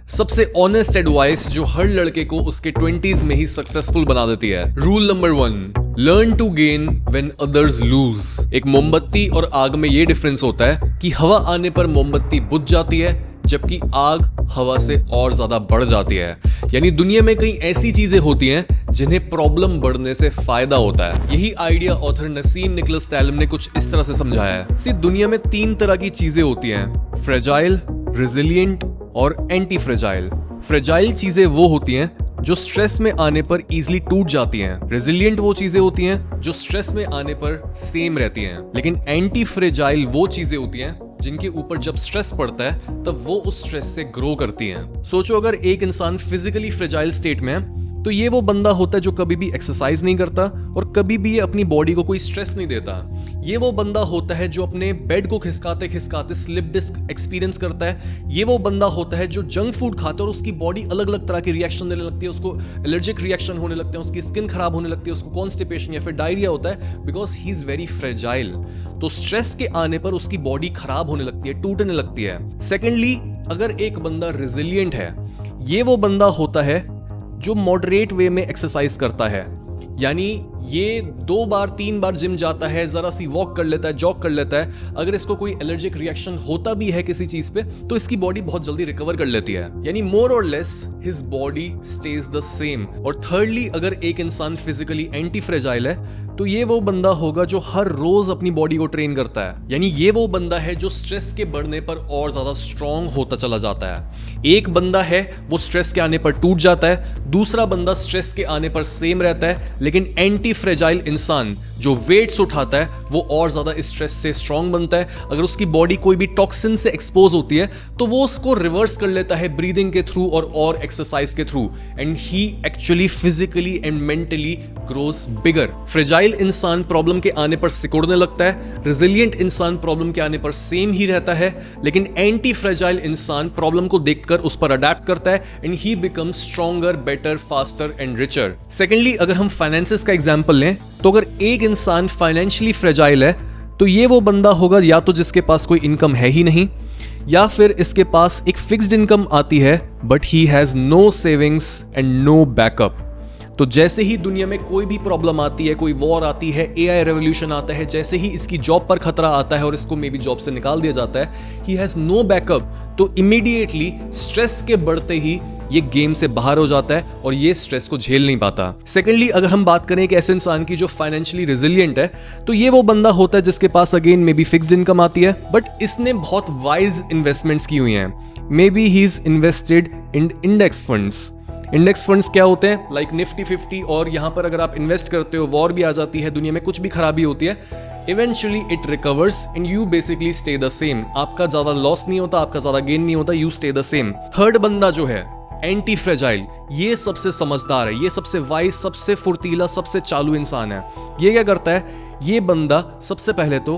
सबसे honest advice जो हर लड़के को उसके 20s में ही सक्सेसफुल बना देती है। Rule number 1, learn to gain when others lose. एक मोमबत्ती और आग में ये डिफरेंस होता है कि हवा आने पर मोमबत्ती बुझ जाती है, जबकि आग हवा से और ज्यादा बढ़ जाती है। यानी दुनिया में कई ऐसी चीजें होती हैं जिन्हें प्रॉब्लम बढ़ने से फायदा होता है। यही आइडिया ऑथर नसीम निकोलस तैलम ने कुछ इस तरह से समझाया है। दुनिया में 3 तरह की चीजें होती हैं, फ्रेजाइल, रेजिलिएंट और एंटी फ्रेजाइल। फ्रेजाइल चीजें वो होती हैं जो स्ट्रेस में आने पर इजीली टूट जाती हैं। रेजिलिएंट वो चीजें होती हैं जो स्ट्रेस में आने पर सेम रहती हैं। लेकिन एंटी फ्रेजाइल वो चीजें होती हैं जिनके ऊपर जब स्ट्रेस पड़ता है तब वो उस स्ट्रेस से ग्रो करती हैं। सोचो, अगर एक इंसान फिजिकली फ्रेजाइल स्टेट में है तो ये वो बंदा होता है जो कभी भी एक्सरसाइज नहीं करता और कभी भी ये अपनी बॉडी को कोई स्ट्रेस नहीं देता। ये वो बंदा होता है जो अपने बेड को खिसकाते खिसकाते स्लिप डिस्क एक्सपीरियंस करता है। ये वो बंदा होता है जो जंक फूड खाता है और उसकी बॉडी अलग अलग तरह की रिएक्शन देने लगती है, उसको एलर्जिक रिएक्शन होने लगते हैं, उसकी स्किन खराब होने लगती है, उसको कॉन्स्टिपेशन या फिर डायरिया होता है, because he is very fragile. तो स्ट्रेस के आने पर उसकी बॉडी खराब होने लगती है, टूटने लगती है। सेकेंडली, अगर एक बंदा रेजिलिएंट है, ये वो बंदा होता है जो मॉडरेट वे में एक्सरसाइज करता है। यानी ये 2 बार 3 बार जिम जाता है, जरा सी वॉक कर लेता है, जॉग कर लेता है। अगर इसको कोई एलर्जिक रिएक्शन होता भी है किसी चीज पे तो इसकी बॉडी बहुत जल्दी रिकवर कर लेती है। यानी मोर और less his body stage the same. और थर्डली, अगर एक इंसान फिजिकली एंटी फ्रेजाइल है तो ये वो बंदा होगा जो हर रोज अपनी बॉडी को ट्रेन करता है। यानी ये वो बंदा है जो स्ट्रेस के बढ़ने पर और ज्यादा स्ट्रांग होता चला जाता है। एक बंदा है वो स्ट्रेस के आने पर टूट जाता है, दूसरा बंदा स्ट्रेस के आने पर सेम रहता है। लेकिन एंटी फ्रेजाइल इंसान जो वेट्स उठाता है वो और ज्यादा स्ट्रेस से स्ट्रांग बनता है। अगर उसकी बॉडी कोई भी टॉक्सिन से एक्सपोज होती है तो वो उसको रिवर्स कर लेता है ब्रीदिंग के थ्रू और एक्सरसाइज के through, and he actually physically and mentally grows bigger. Fragile इंसान प्रॉब्लम के आने पर सिकुड़ने लगता है, रेजिलिएंट इंसान प्रॉब्लम के आने पर सेम ही रहता है, लेकिन एंटी फ्रेजाइल इंसान प्रॉब्लम को देखकर उस पर अडेप्ट करता है and he becomes stronger, better, faster and richer. Secondly, अगर हम फाइनेंसेस का एग्जांपल लें तो अगर एक इंसान फाइनेंशियली फ्रेजाइल है तो ये वो बंदा होगा या तो जिसके पास कोई इनकम है ही नहीं, या फिर इसके पास एक फिक्स्ड इनकम आती है but he has no savings and no backup. तो जैसे ही दुनिया में कोई भी प्रॉब्लम आती है, कोई वॉर आती है, एआई रेवोल्यूशन आता है, जैसे ही इसकी जॉब पर खतरा आता है और इसको मे बी जॉब से निकाल दिया जाता है, ही हैज नो बैकअप, तो इमीडिएटली स्ट्रेस के बढ़ते ही ये गेम से बाहर हो जाता है और ये स्ट्रेस को झेल नहीं पाता। सेकेंडली, अगर हम बात करें कि ऐसे इंसान की जो फाइनेंशियली रेजिलिएंट है तो ये वो बंदा होता है जिसके पास again may be fixed income आती है बट इसने बहुत वाइज इन्वेस्टमेंट्स की हुई हैं। May be he is invested in index funds. Index funds क्या होते हैं? लाइक निफ्टी 50, और यहां पर अगर आप इन्वेस्ट करते हो, वॉर भी आ जाती है, दुनिया में कुछ भी खराबी होती है, eventually it recovers and you basically stay the same. आपका ज्यादा लॉस नहीं होता, आपका ज्यादा गेन नहीं होता, you stay the same. Third बंदा जो है एंटी फ्रेजाइल, ये सबसे समझदार है, ये सबसे वाइज, सबसे फुर्तीला, सबसे चालू इंसान है। ये क्या करता है? ये बंदा सबसे पहले तो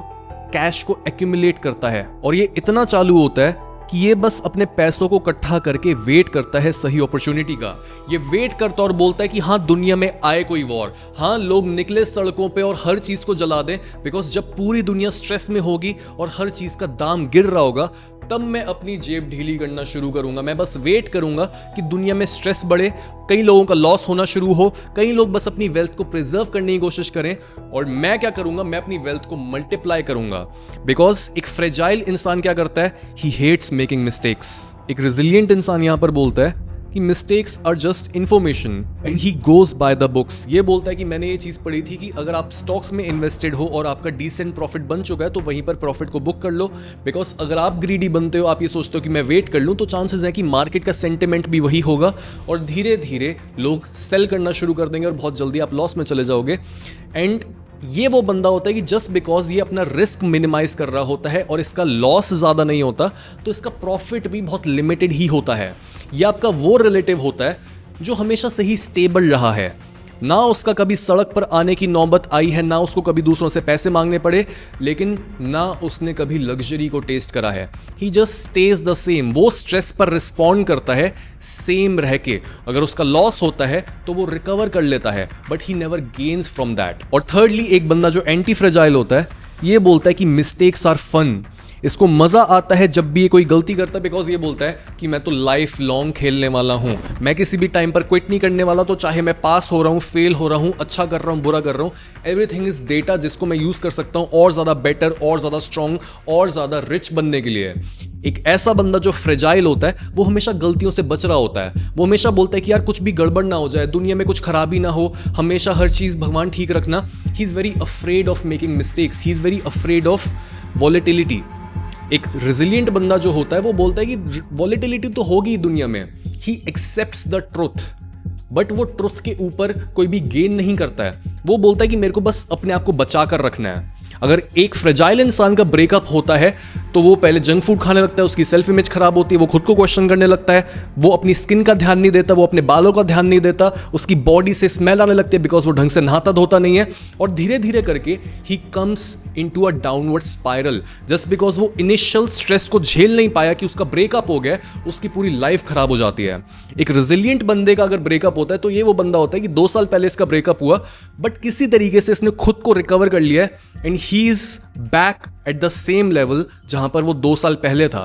कैश को एक्यूमुलेट करता है और ये इतना चालू होता है कि ये बस अपने पैसों को इकट्ठा करके वेट करता है सही अपॉर्चुनिटी का। ये वेट करता और बोलता है कि हाँ, दुनिया में आए कोई वॉर, हाँ लोग निकले सड़कों पे और हर चीज को जला दें, बिकॉज जब पूरी दुनिया स्ट्रेस में होगी और हर चीज का दाम गिर रहा होगा तब मैं अपनी जेब ढीली करना शुरू करूंगा। मैं बस वेट करूंगा कि दुनिया में स्ट्रेस बढ़े, कई लोगों का लॉस होना शुरू हो, कई लोग बस अपनी वेल्थ को प्रिजर्व करने की कोशिश करें, और मैं क्या करूंगा? मैं अपनी वेल्थ को मल्टीप्लाई करूंगा। बिकॉज एक फ्रेजाइल इंसान क्या करता है? He hates making mistakes. एक रेजिलिएंट इंसान यहां पर बोलता है कि mistakes are just information and he goes by the books. ये बोलता है कि मैंने ये चीज पढ़ी थी कि अगर आप स्टॉक्स में इन्वेस्टेड हो और आपका डिसेंट प्रॉफिट बन चुका है तो वहीं पर प्रॉफिट को बुक कर लो। बिकॉज अगर आप ग्रीडी बनते हो, आप ये सोचते हो कि मैं वेट कर लूं, तो चांसेस है कि मार्केट का सेंटिमेंट भी वही होगा और धीरे धीरे लोग सेल करना शुरू कर देंगे और बहुत जल्दी आप लॉस में चले जाओगे। एंड ये वो बंदा होता है कि जस्ट बिकॉज ये अपना रिस्क मिनिमाइज कर रहा होता है और इसका लॉस ज्यादा नहीं होता तो इसका प्रॉफिट भी बहुत लिमिटेड ही होता है। ये आपका वो रिलेटिव होता है जो हमेशा से ही स्टेबल रहा है, ना उसका कभी सड़क पर आने की नौबत आई है, ना उसको कभी दूसरों से पैसे मांगने पड़े, लेकिन ना उसने कभी लग्जरी को टेस्ट करा है। ही जस्ट स्टेज द सेम। वो स्ट्रेस पर रिस्पॉन्ड करता है सेम रह के। अगर उसका लॉस होता है तो वो रिकवर कर लेता है but he never gains from that. और थर्डली, एक बंदा जो एंटी फ्रेजाइल होता है ये बोलता है कि मिस्टेक्स आर फन इसको मजा आता है जब भी ये कोई गलती करता है, बिकॉज ये बोलता है कि मैं तो लाइफ लॉन्ग खेलने वाला हूं, मैं किसी भी टाइम पर क्विट नहीं करने वाला, तो चाहे मैं पास हो रहा हूं, फेल हो रहा हूं, अच्छा कर रहा हूं, बुरा कर रहा हूं, एवरीथिंग इज डेटा जिसको मैं यूज कर सकता हूं और ज्यादा बेटर, और ज्यादा स्ट्रांग, और ज्यादा रिच बनने के लिए। एक ऐसा बंदा जो फ्रेजाइल होता है वो हमेशा गलतियों से बच रहा होता है। वो हमेशा बोलता है कि यार कुछ भी गड़बड़ ना हो जाए, दुनिया में कुछ खराबी ना हो, हमेशा हर चीज भगवान ठीक रखना। He is very afraid of making mistakes, he is very afraid of volatility. एक रेजिलियंट बंदा जो होता है वो बोलता है कि वॉलेटिलिटी तो होगी दुनिया में, ही एक्सेप्ट्स द ट्रुथ, बट वो ट्रुथ के ऊपर कोई भी गेन नहीं करता है। वो बोलता है कि मेरे को बस अपने आप को बचा कर रखना है। अगर एक फ्रेजाइल इंसान का ब्रेकअप होता है तो वो पहले जंक फूड खाने लगता है, उसकी सेल्फ इमेज खराब होती है, वो खुद को क्वेश्चन करने लगता है, वो अपनी स्किन का ध्यान नहीं देता, वो अपने बालों का ध्यान नहीं देता, उसकी बॉडी से स्मेल आने लगती है बिकॉज वो ढंग से नहाता धोता नहीं है, और धीरे धीरे करके he comes into a downward spiral just because वो इनिशियल स्ट्रेस को झेल नहीं पाया कि उसका ब्रेकअप हो गया, उसकी पूरी लाइफ खराब हो जाती है। एक रेजिलियंट बंदे का अगर ब्रेकअप होता है तो ये वो बंदा होता है कि 2 साल पहले इसका ब्रेकअप हुआ, बट किसी तरीके से इसने खुद को रिकवर कर लिया है and he is back at the same level जहां पर वो 2 साल पहले था।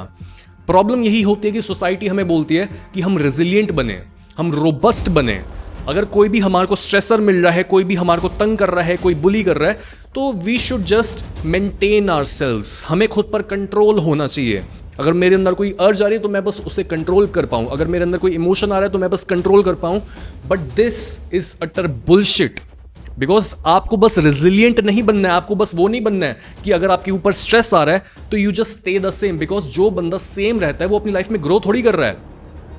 प्रॉब्लम यही होती है कि सोसाइटी हमें बोलती है कि हम रेजिलियंट बने, हम रोबस्ट बने। अगर कोई भी हमारे को स्ट्रेसर मिल रहा है, कोई भी हमारे को तंग कर रहा है, कोई बुली कर रहा है, तो we should just maintain ourselves. हमें खुद पर कंट्रोल होना चाहिए। अगर मेरे अंदर कोई अर्ज आ रही है तो मैं बस उसे कंट्रोल कर पाऊं, अगर मेरे अंदर कोई इमोशन आ रहा है तो मैं बस कंट्रोल कर पाऊं। But this is utter bullshit, because आपको बस रेजिलियंट नहीं बनना है, आपको बस वो नहीं बनना है कि अगर आपके ऊपर स्ट्रेस आ रहा है तो you just stay the same, because जो बंदा सेम रहता है वो अपनी लाइफ में ग्रो थोड़ी कर रहा है।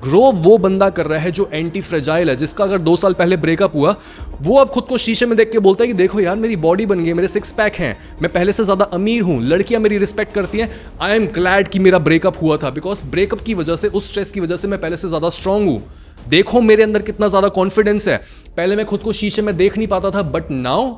ग्रो वो बंदा कर रहा है जो एंटी फ्रेजाइल है, जिसका अगर 2 साल पहले ब्रेकअप हुआ, वो अब खुद को शीशे में देख के बोलता है कि देखो यार मेरी बॉडी बन गई, मेरे 6 पैक हैं, मैं पहले से ज्यादा अमीर हूं, लड़कियां मेरी रिस्पेक्ट करती हैं, आई एम ग्लैड कि मेरा ब्रेकअप हुआ था, बिकॉज ब्रेकअप की वजह से, उस स्ट्रेस की वजह से मैं पहले से ज्यादा स्ट्रांग हूं। देखो मेरे अंदर कितना ज्यादा कॉन्फिडेंस है, पहले मैं खुद को शीशे में देख नहीं पाता था, but now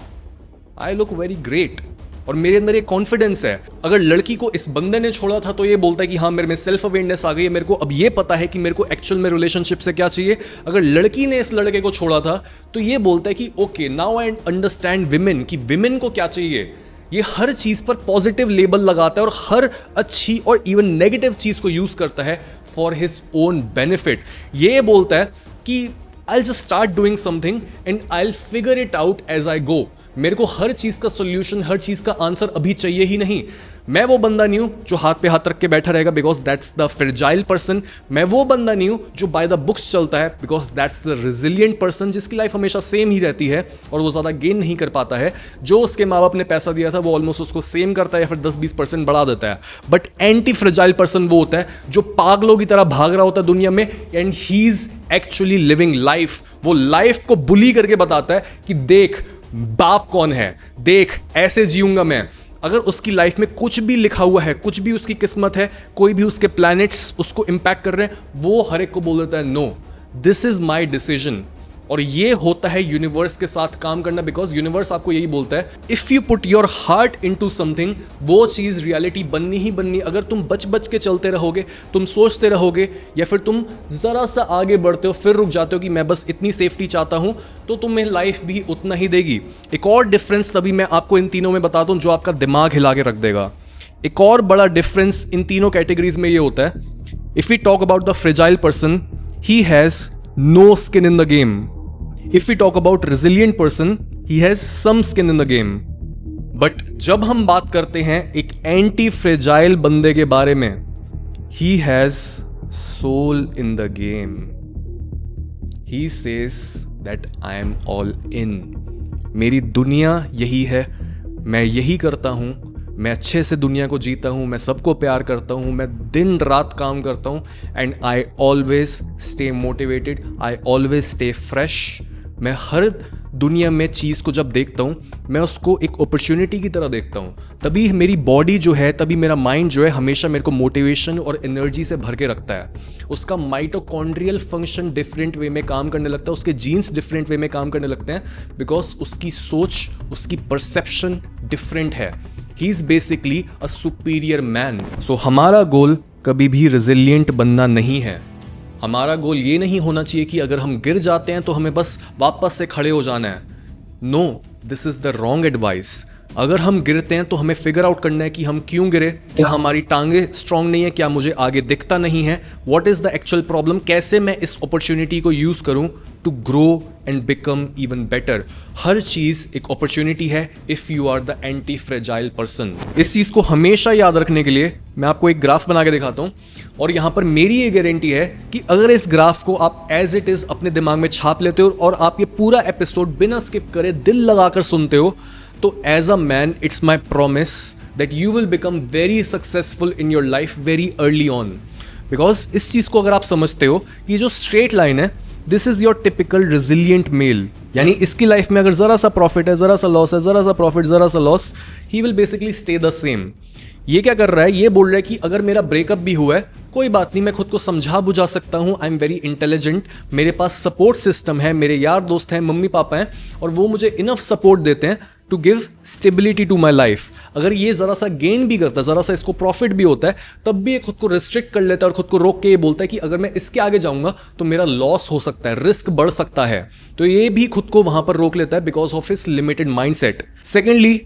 I look very great, और मेरे अंदर एक कॉन्फिडेंस है। अगर लड़की को इस बंदे ने छोड़ा था तो ये बोलता है कि हाँ मेरे में सेल्फ अवेयरनेस आ गई है, मेरे को अब ये पता है कि मेरे को एक्चुअल में रिलेशनशिप से क्या चाहिए। अगर लड़की ने इस लड़के को छोड़ा था तो ये बोलता है कि okay now I understand women, कि विमेन को क्या चाहिए। ये हर चीज पर पॉजिटिव लेबल लगाता है और हर अच्छी और इवन नेगेटिव चीज को यूज करता है फॉर हिज ओन बेनिफिट। ये बोलता है कि I just start doing something and I will figure it out as I go. मेरे को हर चीज का सोल्यूशन, हर चीज का आंसर अभी चाहिए ही नहीं। मैं वो बंदा नहीं हूं जो हाथ पे हाथ रख के बैठा रहेगा, because that's the fragile person. मैं वो बंदा नहीं हूं जो बाय द बुक्स चलता है, because that's the resilient person, जिसकी लाइफ हमेशा सेम ही रहती है और वो ज्यादा गेन नहीं कर पाता है। जो उसके माँ बाप ने पैसा दिया था वो ऑलमोस्ट उसको सेम करता है या फिर 10-20% बढ़ा देता है। बट एंटी फ्रेजाइल पर्सन वो होता है जो पागलों की तरह भाग रहा होता है दुनिया में, and he is actually living life. वो लाइफ को बुली करके बताता है कि देख बाप कौन है, देख ऐसे जीऊंगा मैं। अगर उसकी लाइफ में कुछ भी लिखा हुआ है, कुछ भी उसकी किस्मत है, कोई भी उसके प्लैनेट्स उसको इंपैक्ट कर रहे हैं, वो हर एक को बोल देता है no this is my decision. और ये होता है यूनिवर्स के साथ काम करना, बिकॉज यूनिवर्स आपको यही बोलता है if you put your heart into something, वो चीज रियलिटी बननी ही बननी। अगर तुम बच बच के चलते रहोगे, तुम सोचते रहोगे, या फिर तुम जरा सा आगे बढ़ते हो फिर रुक जाते हो कि मैं बस इतनी सेफ्टी चाहता हूं, तो तुम्हें लाइफ भी उतना ही देगी। एक और डिफरेंस तभी मैं आपको इन तीनों में बताता हूं जो आपका दिमाग हिला के रख देगा। एक और बड़ा डिफरेंस इन तीनों कैटेगरीज में ये होता है, if we talk about the fragile person, he has no skin in the game. If we talk about resilient person, he has some skin in the game. But जब हम बात करते हैं एक एंटी फ्रेजाइल बंदे के बारे में, he has soul in the game. He says that I am all in. मेरी दुनिया यही है, मैं यही करता हूँ, मैं अच्छे से दुनिया को जीता हूँ, मैं सबको प्यार करता हूँ, मैं दिन रात काम करता हूँ, and I always stay motivated, I always stay fresh. मैं हर दुनिया में चीज़ को जब देखता हूँ, मैं उसको एक अपॉर्चुनिटी की तरह देखता हूँ. तभी मेरी बॉडी जो है, तभी मेरा माइंड जो है हमेशा मेरे को मोटिवेशन और एनर्जी से भर के रखता है. उसका माइटोकॉन्ड्रियल फंक्शन डिफरेंट वे में काम करने लगता है, उसके जीन्स डिफरेंट वे में काम करने लगते हैं, बिकॉज उसकी सोच, उसकी परसेप्शन डिफरेंट है. He is basically a superior man. So हमारा गोल कभी भी रेजिलियंट बनना नहीं है. हमारा गोल ये नहीं होना चाहिए कि अगर हम गिर जाते हैं तो हमें बस वापस से खड़े हो जाना है. No, this is the wrong advice. अगर हम गिरते हैं तो हमें फिगर आउट करना है कि हम क्यों गिरे, क्या हमारी टांगे स्ट्रांग नहीं है, क्या मुझे आगे दिखता नहीं है, what is the actual problem, कैसे मैं इस अपॉर्चुनिटी को यूज करूं to grow and become even better. हर चीज एक अपॉर्चुनिटी है if you are the anti fragile person. इस चीज को हमेशा याद रखने के लिए मैं आपको एक ग्राफ बना के दिखाता हूं, और यहां पर मेरी ये गारंटी है कि अगर इस ग्राफ को आप एज इट इज अपने दिमाग में छाप लेते हो और आप ये पूरा एपिसोड बिना स्किप करे दिल लगाकर सुनते हो, तो as a man it's my promise that you will become very successful in your life very early on. Because इस चीज को अगर आप समझते हो कि जो स्ट्रेट लाइन है, this is your typical resilient male, यानी इसकी लाइफ में अगर जरा सा प्रॉफिट है, जरा सा लॉस है, जरा सा प्रॉफिट, जरा सा loss, he will basically stay the same. ये क्या कर रहा है, ये बोल रहा है कि अगर मेरा ब्रेकअप भी हुआ है कोई बात नहीं, मैं खुद को समझा बुझा सकता हूं, आई एम वेरी इंटेलिजेंट, मेरे पास सपोर्ट सिस्टम है, मेरे यार दोस्त हैं, मम्मी पापा हैं, और वो मुझे इनफ सपोर्ट देते हैं to give stability to my life. अगर ये जरा सा गेन भी करता है, जरा सा इसको प्रॉफिट भी होता है, तब भी ये खुद को रिस्ट्रिक्ट कर लेता है और खुद को रोक के ये बोलता है कि अगर मैं इसके आगे जाऊंगा तो मेरा लॉस हो सकता है, रिस्क बढ़ सकता है। तो ये भी खुद को वहां पर रोक लेता है because of his limited mindset. Secondly,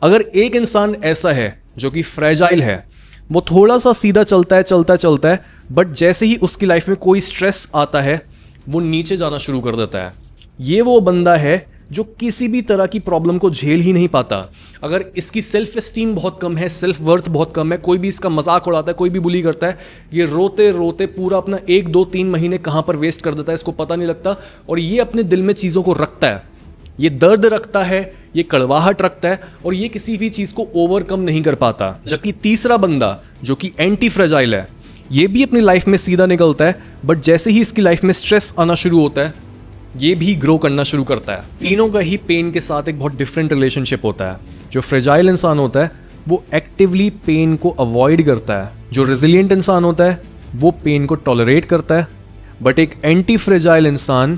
अगर एक इंसान ऐसा है जो कि फ्रेजाइल है, वो थोड़ा सा सीधा चलता है, बट जैसे ही उसकी लाइफ में कोई स्ट्रेस आता है वो नीचे जाना शुरू कर देता है। ये वो बंदा है जो किसी भी तरह की प्रॉब्लम को झेल ही नहीं पाता। अगर इसकी सेल्फ एस्टीम बहुत कम है, सेल्फ वर्थ बहुत कम है, कोई भी इसका मजाक उड़ाता है, कोई भी बुली करता है, ये रोते रोते पूरा अपना 1 2 3 महीने कहाँ पर वेस्ट कर देता है, इसको पता नहीं लगता। और ये अपने दिल में चीज़ों को रखता है, ये दर्द रखता है, ये कड़वाहट रखता है, और ये किसी भी चीज़ को ओवरकम नहीं कर पाता। जबकि तीसरा बंदा जो कि एंटी फ्रेजाइल है, ये भी अपनी लाइफ में सीधा निकलता है, बट जैसे ही इसकी लाइफ में स्ट्रेस आना शुरू होता है ये भी ग्रो करना शुरू करता है। तीनों का ही पेन के साथ एक बहुत डिफरेंट रिलेशनशिप होता है। जो फ्रेजाइल इंसान होता है वो एक्टिवली पेन को अवॉइड करता है, जो रेजिलिएंट इंसान होता है वो पेन को टॉलरेट करता है, बट एक एंटी फ्रेजाइल इंसान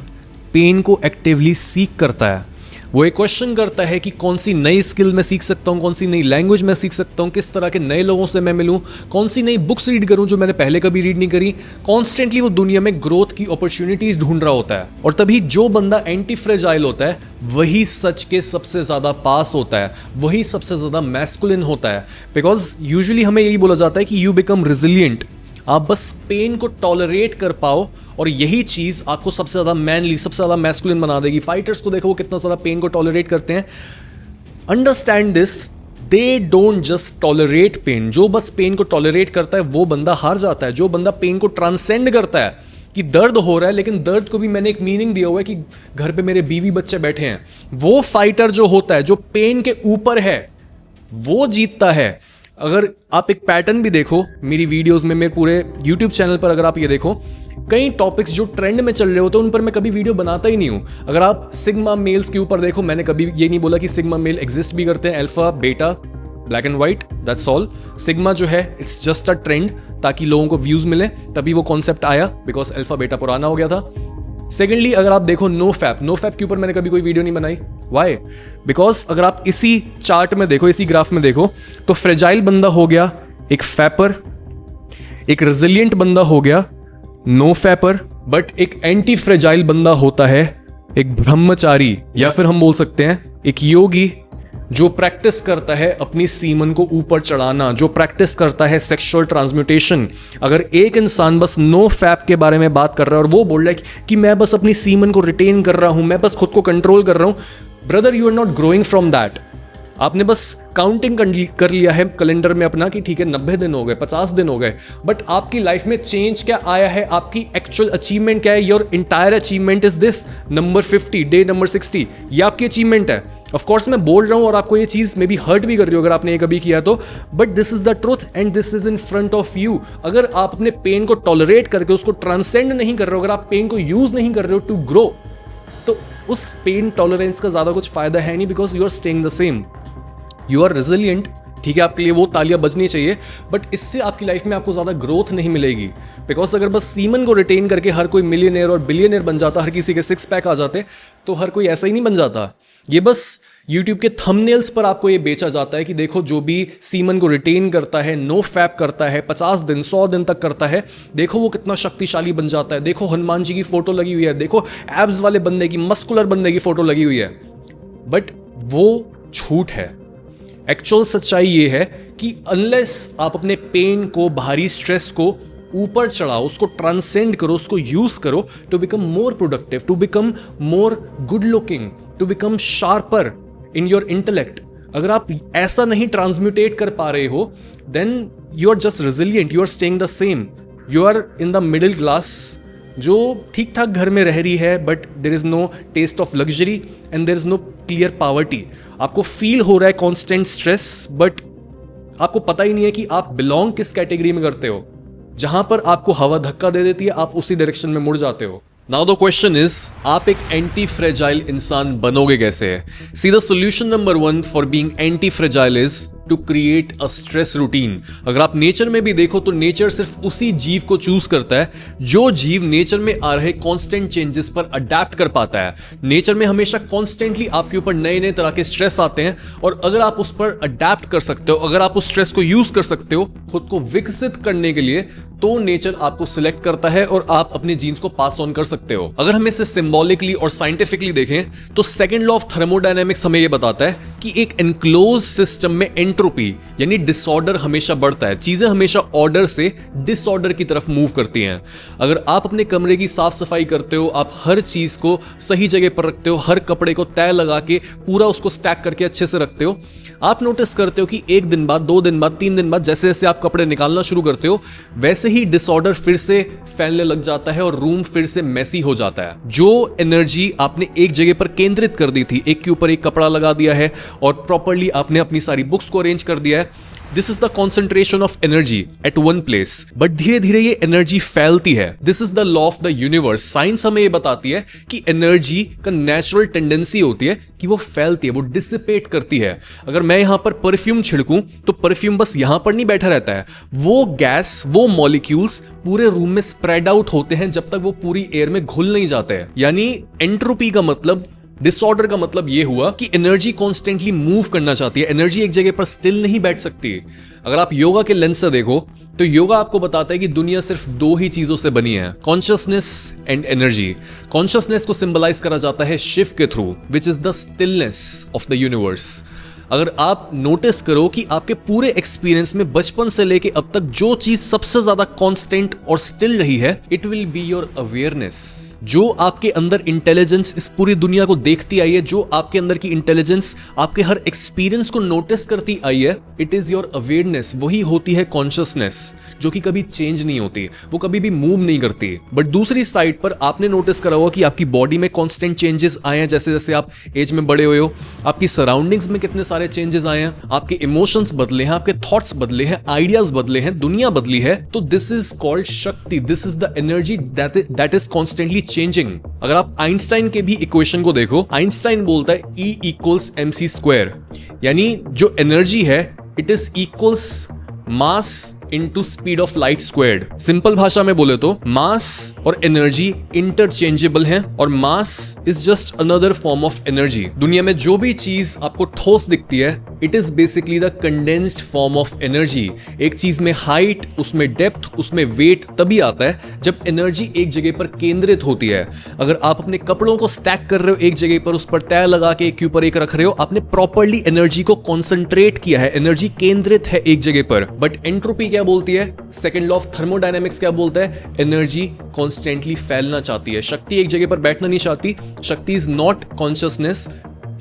पेन को एक्टिवली सीक करता है। वो एक क्वेश्चन करता है कि कौन सी नई स्किल मैं सीख सकता हूँ, कौन सी नई लैंग्वेज मैं सीख सकता हूँ, किस तरह के नए लोगों से मैं मिलूँ, कौन सी नई बुक्स रीड करूँ जो मैंने पहले कभी रीड नहीं करी। कॉन्स्टेंटली वो दुनिया में ग्रोथ की अपॉर्चुनिटीज ढूंढ रहा होता है। और तभी जो बंदा एंटी फ्रेजाइल होता है वही सच के सबसे ज्यादा पास होता है, वही सबसे ज्यादा मैस्कुलिन होता है। बिकॉज यूजुअली हमें यही बोला जाता है कि यू बिकम रेजिलिएंट, आप बस पेन को टॉलरेट कर पाओ, और यही चीज आपको सबसे ज्यादा मैनली, सबसे ज्यादा मैस्कुलिन बना देगी। फाइटर्स को देखो वो कितना ज्यादा पेन को टॉलरेट करते हैं। Understand this, they don't just tolerate pain. जो बस पेन को टॉलरेट करता है वो बंदा हार जाता है। जो बंदा पेन को ट्रांसेंड करता है कि दर्द हो रहा है लेकिन दर्द को भी मैंने एक मीनिंग दिया हुआ है कि घर पे मेरे बीवी बच्चे बैठे हैं, वो फाइटर जो होता है, जो पेन के ऊपर है, वो जीतता है। अगर आप एक पैटर्न भी देखो मेरी वीडियोस में, मेरे पूरे YouTube चैनल पर अगर आप ये देखो, कई टॉपिक्स जो ट्रेंड में चल रहे होते हैं उन पर मैं कभी वीडियो बनाता ही नहीं हूं। अगर आप सिग्मा मेल्स के ऊपर देखो, मैंने कभी ये नहीं बोला कि सिग्मा मेल एग्जिस्ट भी करते हैं, alpha beta, black and white, that's all. Sigma जो है इट्स जस्ट अ ट्रेंड, ताकि लोगों को व्यूज मिले, तभी वो कॉन्सेप्ट आया, बिकॉज अल्फा बीटा पुराना हो गया था। सेकेंडली, अगर आप देखो नो फैप के ऊपर मैंने कभी कोई वीडियो नहीं बनाई। वाई? बिकॉज अगर आप इसी चार्ट में देखो, इसी ग्राफ में देखो, तो फ्रेजाइल बंदा हो गया एक फैपर, एक रेजिलिएंट बंदा हो गया नो फैपर, बट एक एंटी फ्रेजाइल बंदा होता है एक ब्रह्मचारी, या फिर हम बोल सकते हैं एक योगी, जो प्रैक्टिस करता है अपनी सीमन को ऊपर चढ़ाना, जो प्रैक्टिस करता है सेक्सुअल ट्रांसम्यूटेशन। अगर एक इंसान बस नो फैप के बारे में बात कर रहा है और वो बोल रहा है कि मैं बस अपनी सीमन को रिटेन कर रहा हूं, मैं बस खुद को कंट्रोल कर रहा हूं, brother you are not growing from that. आपने बस काउंटिंग कर लिया है कैलेंडर में अपना कि ठीक है 90 दिन हो गए, 50 दिन हो गए, बट आपकी लाइफ में चेंज क्या आया है, आपकी एक्चुअल अचीवमेंट क्या है? Your entire achievement is this number 50, day number 60, ये आपकी अचीवमेंट है। ऑफ कोर्स मैं बोल रहा हूं और आपको ये चीज में भी हर्ट भी कर रही हो अगर आपने ये कभी किया तो, but this is the truth and this is in front of you. अगर आप अपने पेन को टॉलरेट करके उसको ट्रांसेंड नहीं कर रहे हो, अगर आप पेन को यूज नहीं कर रहे हो टू ग्रो, तो उस पेन टॉलरेंस का ज्यादा कुछ फायदा है नहीं, because you are staying the same, you are resilient. ठीक है, आपके लिए वो तालियां बजनी चाहिए, बट इससे आपकी लाइफ में आपको ज्यादा ग्रोथ नहीं मिलेगी। बिकॉज अगर बस सीमन को रिटेन करके हर कोई मिलियनेयर और बिलियनेयर बन जाता, हर किसी के 6 पैक आ जाते, तो हर कोई ऐसा ही नहीं बन जाता। ये बस YouTube के थंबनेल्स पर आपको ये बेचा जाता है कि देखो जो भी सीमन को रिटेन करता है, नो फैप करता है, 50 दिन 100 दिन तक करता है, देखो वो कितना शक्तिशाली बन जाता है, देखो हनुमान जी की फोटो लगी हुई है, देखो एब्स वाले बंदे की, मस्कुलर बंदे की फोटो लगी हुई है। बट वो झूठ है, एक्चुअल सच्चाई ये है कि अनलेस आप अपने पेन को, बाहरी स्ट्रेस को ऊपर चढ़ाओ, उसको ट्रांसेंड करो, उसको यूज करो to become more productive, to become more good looking, to become sharper in your intellect, अगर आप ऐसा नहीं ट्रांसम्यूटेट कर पा रहे हो, then you are just resilient, you are staying the same, you are in the middle class जो ठीक ठाक घर में रह रही है, but there is no taste of luxury and there is no clear poverty. आपको फील हो रहा है कॉन्स्टेंट स्ट्रेस, बट आपको पता ही नहीं है कि आप बिलोंग किस कैटेगरी में करते हो। जहां पर आपको हवा धक्का दे देती है, आप उसी डायरेक्शन में मुड़ जाते हो। नाउ द क्वेश्चन इज, आप एक एंटी फ्रेजाइल इंसान बनोगे कैसे? See the solution number 1 for being anti fragile is to create a stress routine. अगर आप नेचर में भी देखो तो नेचर सिर्फ उसी जीव को चूज करता है जो जीव नेचर में आ रहे कांस्टेंट चेंजेस पर अडेप्ट कर पाता है। नेचर में हमेशा कॉन्स्टेंटली आपके ऊपर नए नए तरह के स्ट्रेस आते हैं, और अगर आप उस पर अडेप्ट कर सकते हो, अगर आप उस स्ट्रेस को यूज कर सकते हो खुद को विकसित करने के लिए, तो नेचर आपको सिलेक्ट करता है और आप अपने जीन्स को पास ऑन कर सकते हो। अगर हम इसे सिंबॉलिकली और साइंटिफिकली देखें तो सेकंड लॉ ऑफ थर्मोडायनेमिक्स हमें यह बताता है कि एक एनक्लोज सिस्टम में एंट्रोपी यानी डिसऑर्डर हमेशा बढ़ता है। चीजें हमेशा ऑर्डर से डिसऑर्डर की तरफ मूव करती हैं। अगर आप अपने कमरे की साफ सफाई करते हो, आप हर चीज को सही जगह पर रखते हो, हर कपड़े को तय लगा के पूरा उसको स्टैक करके अच्छे से रखते हो, आप नोटिस करते हो कि 1 दिन बाद, 2 दिन बाद, 3 दिन बाद जैसे जैसे आप कपड़े निकालना शुरू करते हो, वैसे ही डिसऑर्डर फिर से फैलने लग जाता है और रूम फिर से मैसी हो जाता है। जो एनर्जी आपने एक जगह पर केंद्रित कर दी थी, एक के ऊपर एक कपड़ा लगा दिया है और प्रॉपर्ली आपने अपनी सारी बुक्स को अरेंज कर दिया है, this is the concentration of energy at one place. But धीरे धीरे ये एनर्जी फैलती है। This is the law of the universe. Science हमें ये बताती है कि एनर्जी का नेचुरल टेंडेंसी होती है कि वो फैलती है, वो डिसिपेट करती है। अगर मैं यहां पर परफ्यूम छिड़कूं तो परफ्यूम बस यहां पर नहीं बैठा रहता है, वो गैस, वो मॉलिक्यूल्स पूरे रूम में स्प्रेड आउट होते हैं जब तक वो पूरी एयर में घुल नहीं जाते हैं। यानी एंट्रोपी का मतलब, डिसऑर्डर का मतलब यह हुआ कि एनर्जी कॉन्स्टेंटली मूव करना चाहती है, एनर्जी एक जगह पर स्टिल नहीं बैठ सकती। अगर आप योगा के लेंस से देखो तो योगा आपको बताता है कि दुनिया सिर्फ 2 ही चीजों से बनी है, कॉन्शियसनेस एंड एनर्जी। कॉन्शियसनेस को सिंबलाइज करा जाता है शिव के through, which is the stillness of the universe. अगर आप नोटिस करो कि आपके पूरे एक्सपीरियंस में बचपन से लेके अब तक जो चीज सबसे ज्यादा कांस्टेंट और स्टिल रही है, it will be your awareness. जो आपके अंदर इंटेलिजेंस इस पूरी दुनिया को देखती आई है, जो आपके अंदर की इंटेलिजेंस आपके हर एक्सपीरियंस को नोटिस करती आई है, इट इज योर अवेयरनेस। वही होती है कॉन्शियसनेस, जो कि कभी चेंज नहीं होती, वो कभी भी मूव नहीं करती। बट दूसरी साइड पर आपने नोटिस करा होगा कि आपकी बॉडी में कॉन्स्टेंट चेंजेस आए हैं जैसे जैसे आप एज में बड़े हुए हो। आपकी सराउंडिंग्स में कितने सारे चेंजेस आए हैं, आपके इमोशंस बदले हैं, आपके थॉट्स बदले हैं, आइडियाज बदले हैं, दुनिया बदली है। तो दिस इज कॉल्ड शक्ति, this is the energy that is constantly changing. अगर आप आइंस्टाइन के भी इक्वेशन को देखो, आइंस्टाइन बोलता है E = mc², यानी जो एनर्जी है it is equals mass into speed of light squared. Simple भाषा में बोले तो मास और एनर्जी इंटरचेंजेबल हैं, और mass is just another form of energy. दुनिया में जो भी चीज आपको ठोस दिखती है, it is basically the condensed form of energy. एक चीज में हाइट, उसमें डेप्थ, उसमें वेट तभी आता है जब एनर्जी एक जगह पर केंद्रित होती है। अगर आप अपने कपड़ों को स्टैक कर रहे हो एक जगह पर, उस पर तय लगा के एक के ऊपर एक रख रहे हो, आपने प्रॉपर्ली एनर्जी को कॉन्सेंट्रेट किया है, एनर्जी केंद्रित है एक जगह पर। बट एंट्रोपी क्या बोलती है, सेकंड लॉ ऑफ थर्मोडायनेमिक्स क्या बोलता है, एनर्जी कॉन्स्टेंटली फैलना चाहती है। शक्ति एक जगह पर बैठना नहीं चाहती। Shakti is not consciousness,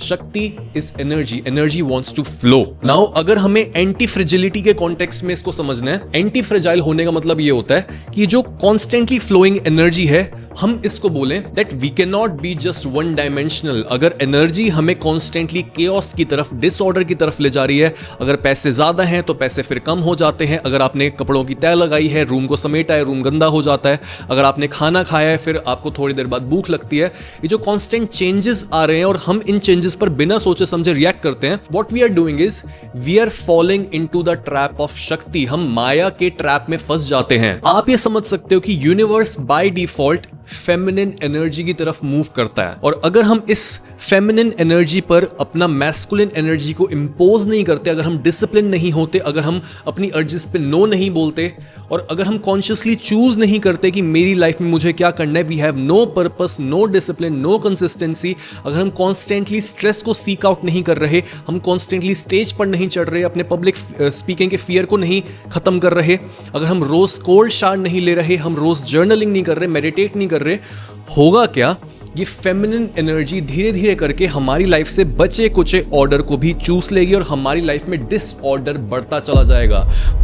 Shakti is energy, energy wants to flow. Now अगर हमें एंटी फ्रेजिलिटी के कॉन्टेक्स्ट में इसको समझना है, एंटी फ्रेजाइल होने का मतलब ये होता है कि जो कॉन्स्टेंटली फ्लोइंग एनर्जी है, हम इसको बोलें that we can not be just one dimensional. अगर एनर्जी हमें कॉन्स्टेंटली केओस की तरफ, डिसऑर्डर की तरफ ले जा रही है, अगर पैसे ज्यादा हैं तो पैसे फिर कम हो जाते हैं, अगर आपने कपड़ों की तय लगाई है, रूम को समेटा है, रूम गंदा हो जाता है, अगर आपने खाना खाया है फिर आपको थोड़ी देर बाद भूख लगती है। ये जो कॉन्स्टेंट चेंजेस आ रहे हैं और हम इन चेंजेस पर बिना सोचे समझे रिएक्ट करते हैं, what we are doing is we are following into the trap of Shakti. हम माया के ट्रैप में फंस जाते हैं। आप ये समझ सकते हो कि universe by default feminine energy की तरफ मूव करता है, और अगर हम इस फेमिनिन एनर्जी पर अपना मैस्कुलिन एनर्जी को इम्पोज नहीं करते, अगर हम डिसिप्लिन नहीं होते, अगर हम अपनी अर्जेस पे नो नहीं बोलते और अगर हम कॉन्शियसली चूज नहीं करते कि मेरी लाइफ में मुझे क्या करना है, we have no purpose, no discipline, no consistency, अगर हम कॉन्स्टेंटली स्ट्रेस को सीक आउट नहीं कर रहे, हम कॉन्स्टेंटली स्टेज पर नहीं चढ़ रहे, अपने पब्लिक स्पीकिंग के फियर को नहीं खत्म कर रहे, अगर हम रोज कोल्ड शावर नहीं ले रहे, हम रोज जर्नलिंग नहीं कर रहे, मेडिटेट नहीं कर रहे, होगा क्या? ये फेमिनिन एनर्जी धीरे धीरे करके हमारी लाइफ से बचे कुचे ऑर्डर को भी चूस लेगी और हमारी लाइफ में डिसऑर्डर बढ़ता चला जाएगा।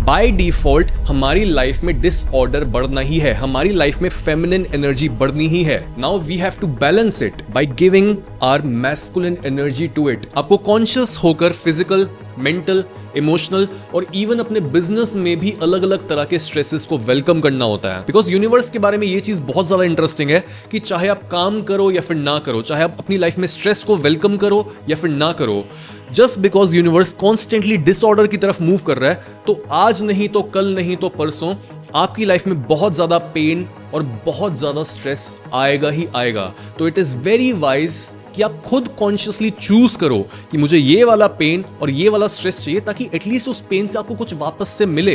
बाय डिफॉल्ट हमारी लाइफ में डिसऑर्डर बढ़ना ही है, हमारी लाइफ में फेमिनिन एनर्जी बढ़नी ही है। Now we have to balance it by giving our masculine energy to it. आपको कॉन्शियस होकर फिजिकल, मेंटल, इमोशनल और इवन अपने बिजनेस में भी अलग अलग तरह के स्ट्रेसेस को वेलकम करना होता है। बिकॉज यूनिवर्स के बारे में ये चीज बहुत ज्यादा इंटरेस्टिंग है कि चाहे आप काम करो या फिर ना करो, चाहे आप अपनी लाइफ में स्ट्रेस को वेलकम करो या फिर ना करो, just because universe constantly disorder की तरफ मूव कर रहा है, तो आज नहीं तो कल नहीं तो परसों आपकी लाइफ में बहुत ज्यादा पेन और बहुत ज्यादा स्ट्रेस आएगा ही आएगा। तो इट इज वेरी वाइज कि आप खुद कॉन्शियसली चूज करो कि मुझे ये वाला पेन और ये वाला स्ट्रेस चाहिए, ताकि एटलीस्ट उस पेन से आपको कुछ वापस से मिले।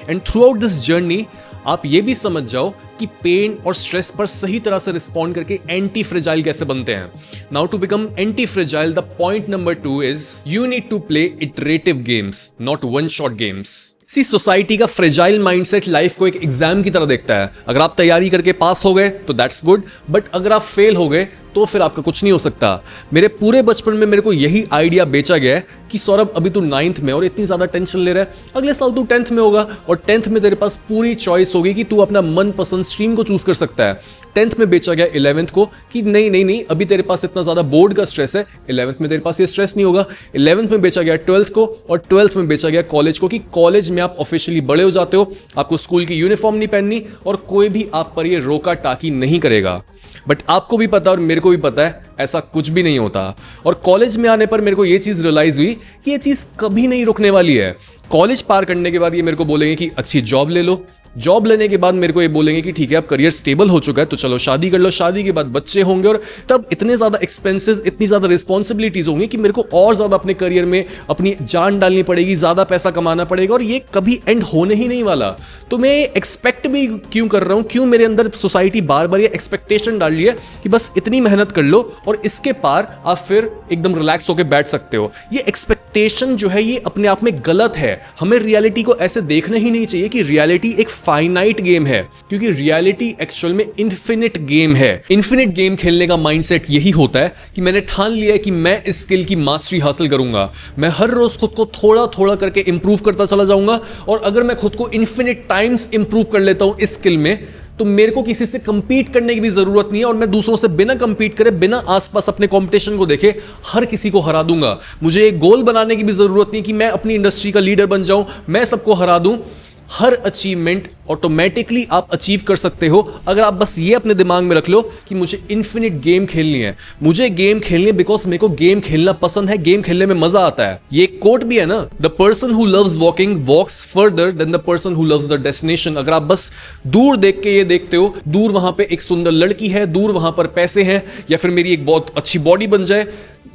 And through out this journey आप ये भी समझ जाओ कि पेन और स्ट्रेस पर सही तरह से रिस्पॉन्ड करके एंटी फ्रेजाइल कैसे बनते हैं। Now to become anti fragile, the point number 2 is you need to play iterative games, not one shot games. See society का फ्रेजाइल माइंडसेट लाइफ को एक एग्जाम की तरह देखता है। अगर आप तैयारी करके पास हो गए तो दैट्स गुड, बट अगर आप फेल हो गए तो फिर आपका कुछ नहीं हो सकता। मेरे पूरे बचपन में मेरे को यही आइडिया बेचा गया है कि सौरभ अभी तू 9th में और इतनी ज्यादा टेंशन ले रहा है, अगले साल तू 10th में होगा और 10th में तेरे पास पूरी चॉइस होगी कि तू अपना मनपसंद स्ट्रीम को चूज कर सकता है। 10th में बेचा गया 11th को कि नहीं नहीं नहीं, अभी तेरे पास इतना ज्यादा बोर्ड का स्ट्रेस है, 11th में तेरे पास ये स्ट्रेस नहीं होगा। 11th में बेचा गया 12th को और 12th में बेचा गया कॉलेज को कि कॉलेज में आप ऑफिशियली बड़े हो जाते हो, आपको स्कूल की यूनिफॉर्म नहीं पहननी और कोई भी आप पर ये रोका टाकी नहीं करेगा। बट आपको भी पता और मेरे को भी पता है ऐसा कुछ भी नहीं होता। और कॉलेज में आने पर मेरे को ये चीज रियलाइज हुई कि ये चीज कभी नहीं रुकने वाली है। कॉलेज पार करने के बाद ये मेरे को बोलेंगे कि अच्छी जॉब ले लो, जॉब लेने के बाद मेरे को ये बोलेंगे कि ठीक है अब करियर स्टेबल हो चुका है तो चलो शादी कर लो, शादी के बाद बच्चे होंगे और तब इतने ज्यादा एक्सपेंसेस, इतनी ज्यादा रिस्पॉन्सिबिलिटीज होंगी कि मेरे को और ज्यादा अपने करियर में अपनी जान डालनी पड़ेगी, ज्यादा पैसा कमाना पड़ेगा और ये कभी एंड होने ही नहीं वाला। तो मैं एक्सपेक्ट भी क्यों कर रहा हूं, क्यों मेरे अंदर सोसाइटी बार बार ये एक्सपेक्टेशन डाल रही है कि बस इतनी मेहनत कर लो और इसके पार आप फिर एकदम रिलैक्स होकर बैठ सकते हो। ये एक्सपेक्टेशन जो है ये अपने आप में गलत है। हमें रियलिटी को ऐसे देखना ही नहीं चाहिए कि रियलिटी एक फाइनाइट गेम है, क्योंकि रियलिटी एक्चुअल में इन्फिनिट गेम है। इन्फिनिट गेम खेलने का माइंडसेट यही होता है कि मैंने ठान लिया है कि मैं इस स्किल की मास्टरी हासिल करूंगा, मैं हर रोज खुद को थोड़ा थोड़ा करके इंप्रूव करता चला जाऊंगा और अगर मैं खुद को इन्फिनिट टाइम्स इंप्रूव कर लेता हूं इस स्किल में तो मेरे को किसी से कंपीट करने की भी जरूरत नहीं है और मैं दूसरों से बिना कंपीट करे, बिना आसपास अपने कंपटीशन को देखे हर किसी को हरा दूंगा। मुझे एक गोल बनाने की भी जरूरत नहीं कि मैं अपनी इंडस्ट्री का लीडर बन जाऊं, मैं सबको हरा दूं। हर अचीवमेंट ऑटोमेटिकली आप अचीव कर सकते हो अगर आप बस ये अपने दिमाग में रख लो कि मुझे इन्फिनिट गेम खेलनी है। मुझे गेम खेलनी है बिकॉज मेरे को गेम खेलना पसंद है, गेम खेलने में मजा आता है। ये कोट भी है ना, the person who loves walking walks further than the person who loves the destination. अगर आप बस दूर देख के ये देखते हो, दूर वहां पे एक सुंदर लड़की है, दूर वहां पर पैसे हैं या फिर मेरी एक बहुत अच्छी बॉडी बन जाए,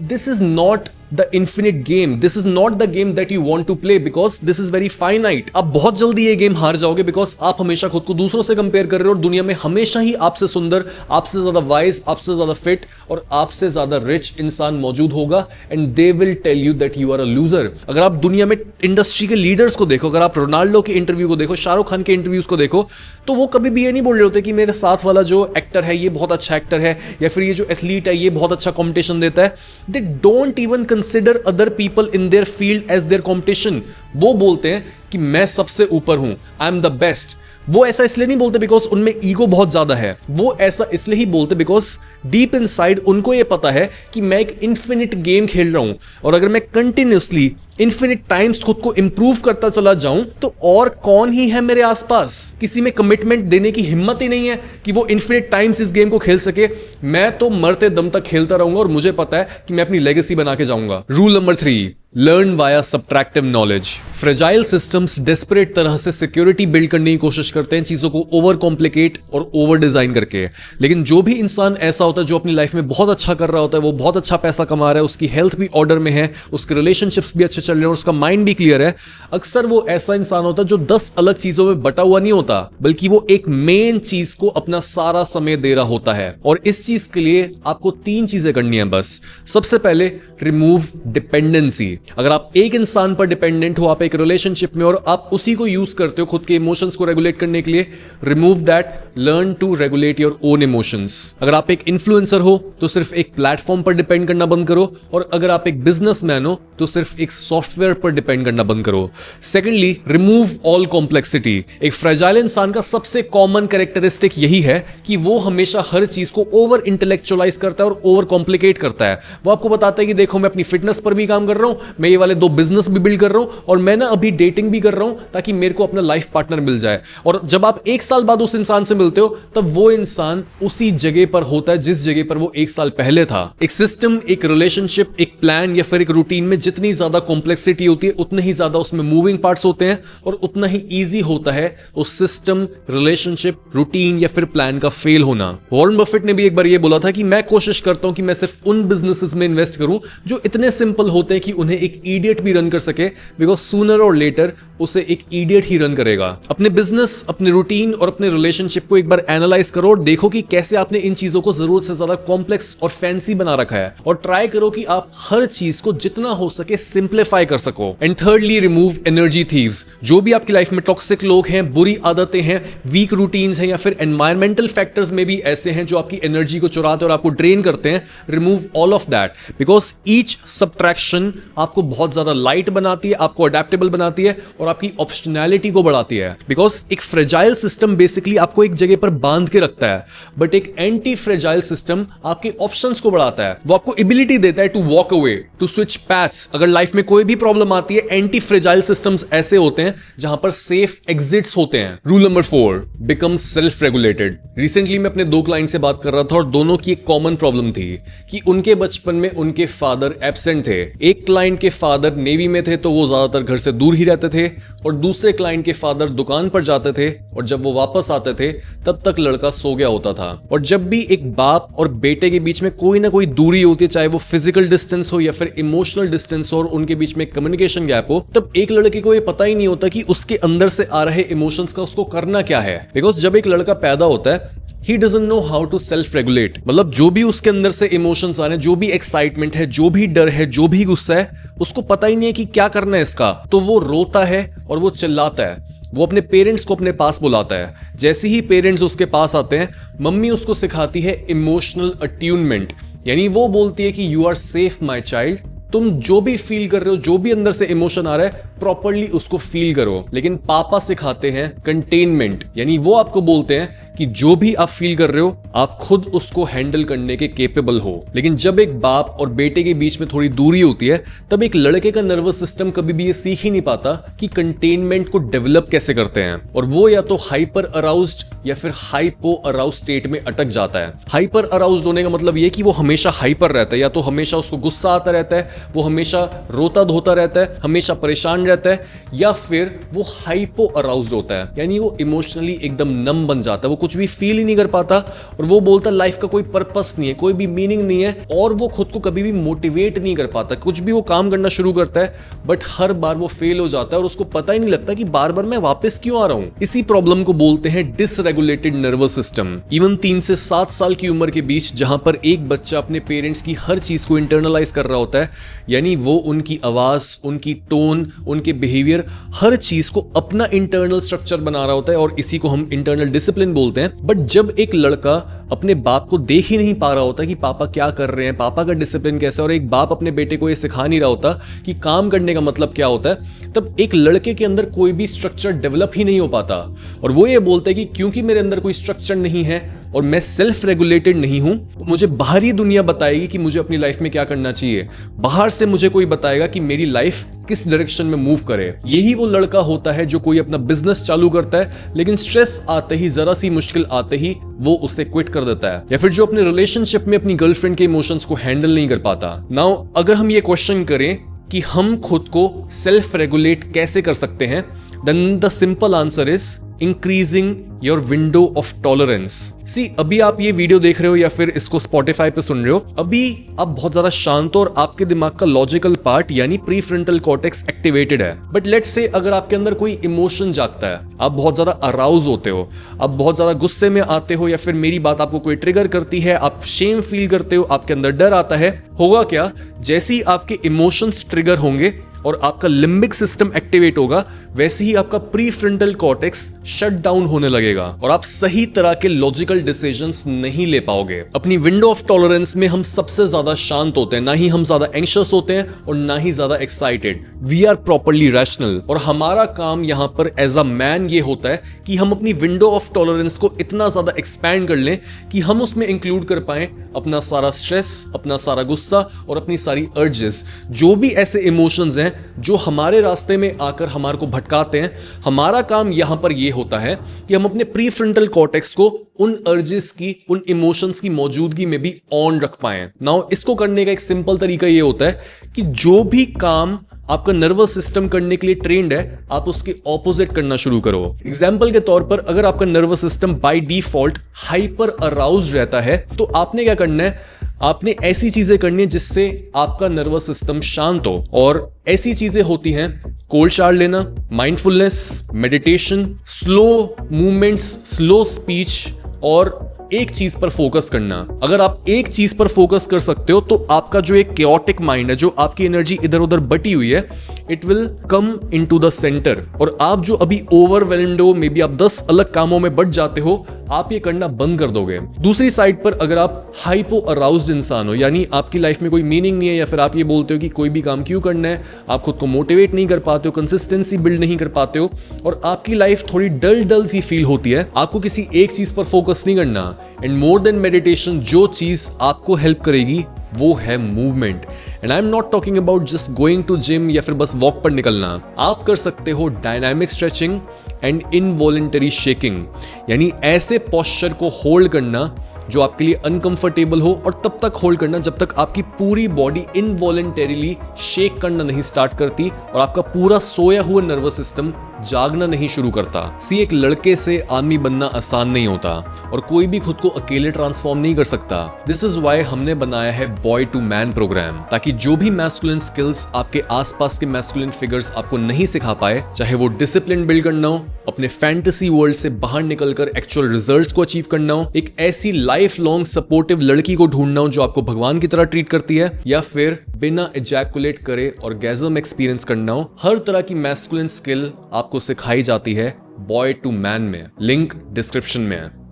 this is not the infinite game, this is not the game that you want to play because this is very finite। आप बहुत जल्दी ये गेम हार जाओगे बिकॉज आप हमेशा खुद को दूसरों से कंपेयर कर रहे हो और दुनिया में हमेशा ही आपसे सुंदर, आपसे ज्यादा वाइज, आपसे ज्यादा फिट और आपसे ज्यादा रिच इंसान मौजूद होगा and they will tell you that you are a loser. अगर आप दुनिया में इंडस्ट्री के लीडर्स को देखो, अगर आप रोनाल्डो के इंटरव्यू को देखो, शाहरुख खान के इंटरव्यूज को देखो, तो वो कभी भी ये नहीं बोल रहे होते कि मेरे साथ वाला जो एक्टर है ये बहुत अच्छा एक्टर है या फिर ये जो एथलीट है ये बहुत अच्छा कॉम्पिटिशन देता है। They don't even consider other people in their field as their competition. वो बोलते हैं कि मैं सबसे ऊपर हूं, आई एम द बेस्ट। वो ऐसा इसलिए नहीं बोलते बिकॉज उनमें ईगो बहुत ज्यादा है, वो ऐसा इसलिए ही बोलते बिकॉज डीप इनसाइड उनको ये पता है कि मैं एक इन्फिनिट गेम खेल रहा हूं और अगर मैं कंटिन्यूसली इन्फिनिट टाइम्स खुद को इंप्रूव करता चला जाऊं तो और कौन ही है मेरे आसपास, किसी में कमिटमेंट देने की हिम्मत ही नहीं है कि वो इन्फिनिट टाइम्स इस गेम को खेल सके। मैं तो मरते दम तक खेलता रहूंगा और मुझे पता है कि मैं अपनी लेगेसी बना के जाऊंगा। Rule number 3, learn via subtractive knowledge. Fragile systems desperate तरह से सिक्योरिटी बिल्ड करने की कोशिश करते हैं, चीजों को ओवर कॉम्प्लिकेट और ओवर डिजाइन करके। लेकिन जो भी इंसान ऐसा होता है जो अपनी लाइफ में बहुत अच्छा कर रहा होता है, वो बहुत अच्छा पैसा कमा रहा है, उसकी हेल्थ भी ऑर्डर में है, उसके रिलेशनशिप्स भी अच्छे चल रहे हैं और उसका माइंड भी क्लियर है, अक्सर वो ऐसा इंसान होता है जो 10 अलग चीजों में बटा हुआ नहीं होता, बल्कि वो एक मेन चीज को अपना सारा समय दे रहा होता है। और इस चीज के लिए आपको 3 चीजें करनी है बस। सबसे पहले रिमूव डिपेंडेंसी। अगर आप एक इंसान पर डिपेंडेंट हो, आप एक रिलेशनशिप में और आप उसी को यूज करते हो खुद के इमोशंस को रेगुलेट करने के लिए, remove that, learn to regulate your own emotions. अगर आप एक इन्फ्लुएंसर हो तो सिर्फ एक प्लेटफॉर्म पर डिपेंड करना बंद करो, और अगर आप एक बिजनेसमैन हो तो सिर्फ एक सॉफ्टवेयर पर डिपेंड करना बंद करो। Secondly, remove all complexity. एक फ्रेजाइल इंसान का सबसे कॉमन कैरेक्टरिस्टिक यही है कि वो हमेशा हर चीज को ओवर इंटेलेक्चुअलाइज करता है और ओवर कॉम्प्लिकेट करता है। वो आपको बताता है कि देखो मैं अपनी फिटनेस पर भी काम कर रहा हूं, मैं ये वाले 2 बिजनेस भी बिल्ड कर रहा हूं, और मैं ना अभी डेटिंग भी कर रहा हूं ताकि मेरे को अपना लाइफ पार्टनर मिल जाए। और जब आप 1 साल बाद उस इंसान से मिलते हो तब वो इंसान उसी जगह पर होता है जिस जगह पर वो 1 साल पहले था। एक सिस्टम, एक रिलेशनशिप, एक प्लान या फिर एक रूटीन में जितनी ज्यादा कॉम्प्लेक्सिटी होती है उतने ही ज्यादा उसमें मूविंग पार्ट्स होते हैं और उतना ही ईजी होता है उस सिस्टम, रिलेशनशिप, रूटीन या फिर प्लान का फेल होना। वॉरेन बफेट ने भी एक बार ये बोला था कि मैं कोशिश करता हूं कि मैं सिर्फ उन बिजनेसेस में इन्वेस्ट करूं जो इतने सिंपल होते हैं कि उन्हें एक इडियट भी रन कर सके, बिकॉज सूनर और लेटर उसे एक इडियट ही रन करेगा। अपने बिजनेस, अपने रूटीन और अपने रिलेशनशिप को एक बार एनालाइज करो और देखो कि कैसे आपने इन चीजों को जरूरत से ज्यादा कॉम्प्लेक्स और फैंसी बना रखा है, और ट्राई करो कि आप हर चीज को जितना हो सके सिंप्लीफाई कर सको। And thirdly, remove energy thieves. जो भी आपकी लाइफ में टॉक्सिक लोग हैं, बुरी आदतें हैं, वीक रूटीन्स हैं या फिर एनवायरमेंटल फैक्टर्स में भी ऐसे हैं जो आपकी एनर्जी को चुराते और आपको ड्रेन करते हैं, remove all of that, because each subtraction आपको बहुत ज्यादा लाइट बनाती है, आपको अडेप्टेबल बनाती है और आपकी ऑप्शनैलिटी को बढ़ाती है। बिकॉज एक फ्रेजाइल सिस्टम बेसिकली आपको एक जगह पर बांध के रखता है, बट एक एंटी फ्रेजाइल सिस्टम आपके ऑप्शंस को बढ़ाता है। वो आपको एबिलिटी देता है to walk away, to switch paths. अगर लाइफ में कोई भी प्रॉब्लम आती है, एंटी फ्रेजाइल सिस्टम्स ऐसे होते हैं जहां पर सेफ एग्जिट्स होते हैं। Rule number 4, become self regulated. Recently मैं अपने 2 क्लाइंट से बात कर रहा था और दोनों की एक कॉमन प्रॉब्लम थी कि उनके बचपन में उनके फादर एब्सेंट थे। एक क्लाइंट के फादर नेवी में थे तो वो ज्यादातर घर से दूर ही रहते थे, और दूसरे क्लाइंट के फादर दुकान पर जाते थे और जब वो वापस आते थे तब तक लड़का सो गया होता था। और जब भी एक बाप और बेटे के बीच में कोई ना कोई दूरी होती है, चाहे वो फिजिकल डिस्टेंस हो या फिर इमोशनल डिस्टेंस हो और उनके बीच में कम्युनिकेशन गैप हो, तब एक लड़के को ये पता ही नहीं होता कि उसके अंदर से आ रहे इमोशंस का उसको करना क्या है। बिकॉज जब एक लड़का पैदा होता है, he doesn't know how to self regulate। मतलब जो भी उसके अंदर से इमोशंस आ रहे हैं, जो भी एक्साइटमेंट है, जो भी डर है, जो भी गुस्सा है, उसको पता ही नहीं है कि क्या करना है इसका। तो वो रोता है और वो चिल्लाता है, वो अपने पेरेंट्स को अपने पास बुलाता है। जैसे ही पेरेंट्स उसके पास आते हैं, मम्मी उसको सिखाती है इमोशनल अट्यूनमेंट, यानी वो बोलती है कि you are safe my child, तुम जो भी फील कर रहे हो, जो भी अंदर से इमोशन आ रहा है, प्रॉपर्ली उसको फील करो। लेकिन पापा सिखाते हैं कंटेनमेंट, यानी वो आपको बोलते हैं कि जो भी आप फील कर रहे हो आप खुद उसको हैंडल करने के केपेबल हो। लेकिन जब एक बाप और बेटे के बीच में थोड़ी दूरी होती है, तब एक लड़के का नर्वस सिस्टम कभी भी ये सीख ही नहीं पाता कि कंटेनमेंट को डेवलप कैसे करते हैं, और वो या तो हाइपर अराउज्ड या फिर हाइपो अराउज स्टेट में अटक जाता है। हाइपर अराउज्ड होने का मतलब ये कि वो हमेशा हाइपर रहता है, या तो हमेशा उसको गुस्सा आता रहता है, वो हमेशा रोता धोता रहता है, हमेशा परेशान रहता है, या फिर वो हाइपो अराउज्ड होता है, यानी वो इमोशनली एकदम नम बन जाता है, वो कुछ भी फील ही नहीं कर पाता और वो बोलता है लाइफ का कोई पर्पस नहीं है, कोई भी मीनिंग नहीं है, और वो खुद को कभी भी मोटिवेट नहीं कर पाता। कुछ भी वो काम करना शुरू करता है बट हर बार वो फेल हो जाता है और उसको पता ही नहीं लगता कि बार बार मैं वापस क्यों आ रहा हूं। इसी प्रॉब्लम को बोलते हैं डिसरेगुलेटेड नर्वस सिस्टम। इवन 3 से 7 साल की उम्र के बीच जहां पर एक बच्चा अपने पेरेंट्स की हर चीज को इंटरनलाइज कर रहा होता है, यानी वो उनकी आवाज, उनकी टोन, उनके बिहेवियर, हर चीज को अपना इंटरनल स्ट्रक्चर बना रहा होता है, और इसी को हम इंटरनल डिसिप्लिन बोलते हैं। बट जब एक लड़का अपने बाप को देख ही नहीं पा रहा होता कि पापा क्या कर रहे हैं, पापा का डिसिप्लिन कैसा है, और एक बाप अपने बेटे को ये सिखा नहीं रहा होता कि काम करने का मतलब क्या होता है, तब एक लड़के के अंदर कोई भी स्ट्रक्चर डेवलप ही नहीं हो पाता। और वो ये बोलता है कि क्योंकि मेरे अंदर कोई स्ट्रक्चर नहीं है और मैं सेल्फ रेगुलेटेड नहीं हूं, मुझे बाहरी दुनिया बताएगी कि मुझे अपनी लाइफ में क्या करना चाहिए, बाहर से मुझे कोई बताएगा कि मेरी लाइफ किस डायरेक्शन में मूव करे। यही वो लड़का होता है जो कोई अपना बिजनेस चालू करता है, लेकिन स्ट्रेस आते ही, जरा सी मुश्किल आते ही वो उसे क्विट कर देता है, या फिर जो अपने रिलेशनशिप में अपनी गर्लफ्रेंड के इमोशंस को हैंडल नहीं कर पाता। नाउ अगर हम ये क्वेश्चन करें कि हम खुद को सेल्फ रेगुलेट कैसे कर सकते हैं, then the simple answer is increasing your window of tolerance. See, अभी आप ये वीडियो देख रहे हो या फिर इसको स्पॉटिफाई पे सुन रहे हो, अभी आप बहुत ज्यादा शांत हो और आपके दिमाग का लॉजिकल पार्ट यानी प्रीफ्रंटल कॉर्टेक्स एक्टिवेटेड है। बट लेट्स से अगर आपके अंदर कोई इमोशन जागता है, आप बहुत ज्यादा अराउज होते हो, आप बहुत ज्यादा गुस्से में आते हो, या फिर मेरी बात आपको कोई ट्रिगर करती है, आप शेम फील करते हो, आपके अंदर डर आता है, होगा क्या, जैसे ही आपके इमोशंस ट्रिगर होंगे और आपका लिम्बिक सिस्टम एक्टिवेट होगा, वैसे ही आपका प्रीफ्रंटल कॉर्टेक्स शट डाउन होने लगेगा और आप सही तरह के लॉजिकल डिसीजंस नहीं ले पाओगे। अपनी विंडो ऑफ टॉलरेंस में हम सबसे ज्यादा शांत होते हैं, ना ही हम ज्यादा एंग्शियस होते हैं और ना ही ज्यादा excited. We are properly rational और हमारा काम यहां पर एज अ मैन ये होता है कि हम अपनी विंडो ऑफ टॉलरेंस को इतना ज्यादा एक्सपैंड कर लें कि हम उसमें इंक्लूड कर पाए अपना सारा स्ट्रेस, अपना सारा गुस्सा और अपनी सारी अर्जेस, जो भी ऐसे इमोशंस हैं जो हमारे रास्ते में आकर हमारे को भटकाते हैं। हमारा काम यहां पर यह होता है कि हम अपने प्रीफ्रंटल कॉर्टेक्स को उन अर्जेस की, उन इमोशंस की मौजूदगी में भी ऑन रख पाए। नाउ इसको करने का एक सिंपल तरीका यह होता है कि जो भी काम आपका नर्वस सिस्टम करने के लिए ट्रेंड है, आप उसके ऑपोजिट करना शुरू करो। एग्जाम्पल के तौर पर, अगर आपका nervous system by default hyper aroused रहता है, तो आपने क्या करना है, आपने ऐसी चीजें करनी है जिससे आपका नर्वस सिस्टम शांत हो। और ऐसी चीजें होती हैं कोल्ड शावर लेना, mindfulness, meditation, slow movements, slow speech और एक चीज पर फोकस करना। अगर आप एक चीज पर फोकस कर सकते हो तो आपका जो एक केओटिक माइंड है, जो आपकी एनर्जी इधर उधर बटी हुई है, it will come into the centre. और आप जो अभी ओवरवेल्म्ड हो, मे बी आप 10 अलग कामों में बट जाते हो, आप ये करना बंद कर दोगे। दूसरी साइड पर अगर आप हाइपो अराउज्ड इंसान हो, यानी आपकी लाइफ में कोई मीनिंग नहीं है, या फिर आप ये बोलते हो कि कोई भी काम क्यों करना है, आप खुद को मोटिवेट नहीं कर पाते हो, कंसिस्टेंसी बिल्ड नहीं कर पाते हो और आपकी लाइफ थोड़ी डल डल सी फील होती है, आपको किसी एक चीज पर फोकस नहीं करना। एंड मोर देन मेडिटेशन, जो चीज आपको हेल्प करेगी वो है movement. And I am not talking about just going to gym या फिर बस वॉक पर निकलना। आप कर सकते हो dynamic stretching and involuntary shaking, यानी ऐसे पोस्चर को होल्ड करना जो आपके लिए अनकंफर्टेबल हो और तब तक होल्ड करना जब तक आपकी पूरी बॉडी इनवॉलेंटरीली शेक करना नहीं स्टार्ट करती और आपका पूरा सोया हुआ नर्वस सिस्टम जागना नहीं शुरू करता। सी, एक लड़के से आदमी बनना आसान नहीं होता और कोई भी खुद को अकेले ट्रांसफॉर्म नहीं कर सकता। दिस इज वाई हमने बनाया है बॉय टू मैन प्रोग्राम, ताकि जो भी मैस्कुलिन स्किल्स आपके आसपास के मैस्कुलिन फिगर्स आपको नहीं सिखा पाए, चाहे वो डिसिप्लिन बिल्ड करना हो, अपने फैंटेसी वर्ल्ड से बाहर निकलकर एक्चुअल रिजल्ट्स को अचीव करना हो, एक ऐसी लाइफ लॉन्ग सपोर्टिव लड़की को ढूंढना हो जो आपको भगवान की तरह ट्रीट करती है, या फिर बिना इजैकुलेट करे ऑर्गेज़म एक्सपीरियंस करना हो, हर तरह की मैस्कुलिन स्किल आपको सिखाई जाती है बॉय टू मैन में। लिंक डिस्क्रिप्शन में है।